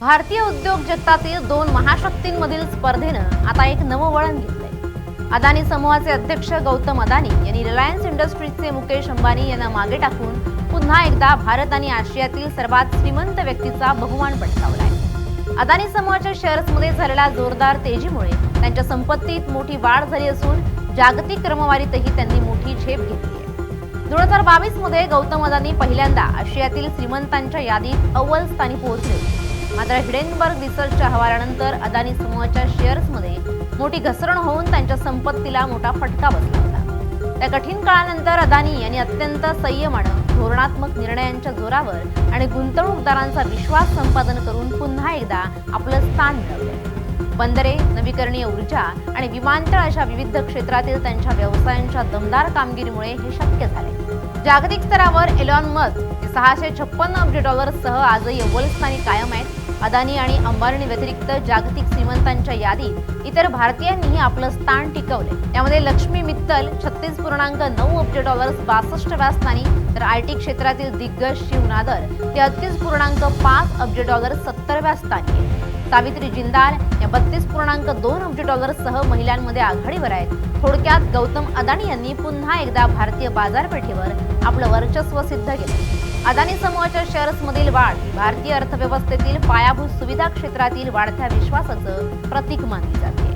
भारतीय उद्योग जगतातील दोन महाशक्तींमधील स्पर्धेनं आता एक नवं वळण घेतलंय। अदानी समूहाचे अध्यक्ष गौतम अदानी यांनी रिलायन्स इंडस्ट्रीजचे मुकेश अंबानी यांना मागे टाकून पुन्हा एकदा भारत आणि आशियातील सर्वात श्रीमंत व्यक्तीचा बहुमान पटकावलाय। अदानी समूहाच्या शेअर्समध्ये झालेल्या जोरदार तेजीमुळे त्यांच्या संपत्तीत मोठी वाढ झाली असून जागतिक क्रमवारीतही त्यांनी मोठी झेप घेतली आहे। 2022 मध्ये गौतम अदानी पहिल्यांदा आशियातील श्रीमंतांच्या यादीत अव्वल स्थानी पोहोचले होते। मात्र हिडेनबर्ग रिसर्चच्या अहवालानंतर अदानी समूहाच्या शेअर्समध्ये मोठी घसरण होऊन त्यांच्या संपत्तीला मोठा फटका बसला होता। त्या कठीण काळानंतर अदानी यांनी अत्यंत संयमानं धोरणात्मक निर्णयांच्या जोरावर आणि गुंतवणूकदारांचा विश्वास संपादन करून पुन्हा एकदा आपलं स्थान मिळवले। बंदरे, नवीकरणीय ऊर्जा आणि विमानतळ अशा विविध क्षेत्रातील त्यांच्या व्यवसायांच्या दमदार कामगिरीमुळे हे शक्य झाले। जागतिक स्तरावर एलॉन मस्क 656 अब्ज डॉलर्ससह आजही अव्वल स्थानी कायम आहेत। अदानी आणि अंबानी व्यतिरिक्त जागतिक श्रीमंतांच्या यादीत इतर भारतीयांनीही आपलं स्थान टिकवले। यामध्ये लक्ष्मी मित्तल 36.9 अब्ज डॉलर्स 62व्या स्थानी, तर आयटी क्षेत्रातील दिग्गज शिव नादर 33.5 अब्ज डॉलर्स 70व्या स्थानी आहेत। सावित्री जिंदाल या 32.2 अब्ज डॉलर्ससह महिलांमध्ये आघाडीवर आहेत। थोडक्यात गौतम अदानी यांनी पुन्हा एकदा भारतीय बाजारपेठेवर आपलं वर्चस्व सिद्ध केलं। अदानी समूहाच्या शेअर्समधील वाढ ही भारतीय अर्थव्यवस्थेतील पायाभूत सुविधा क्षेत्रातील वाढत्या विश्वासाचं प्रतीक मानली जाते।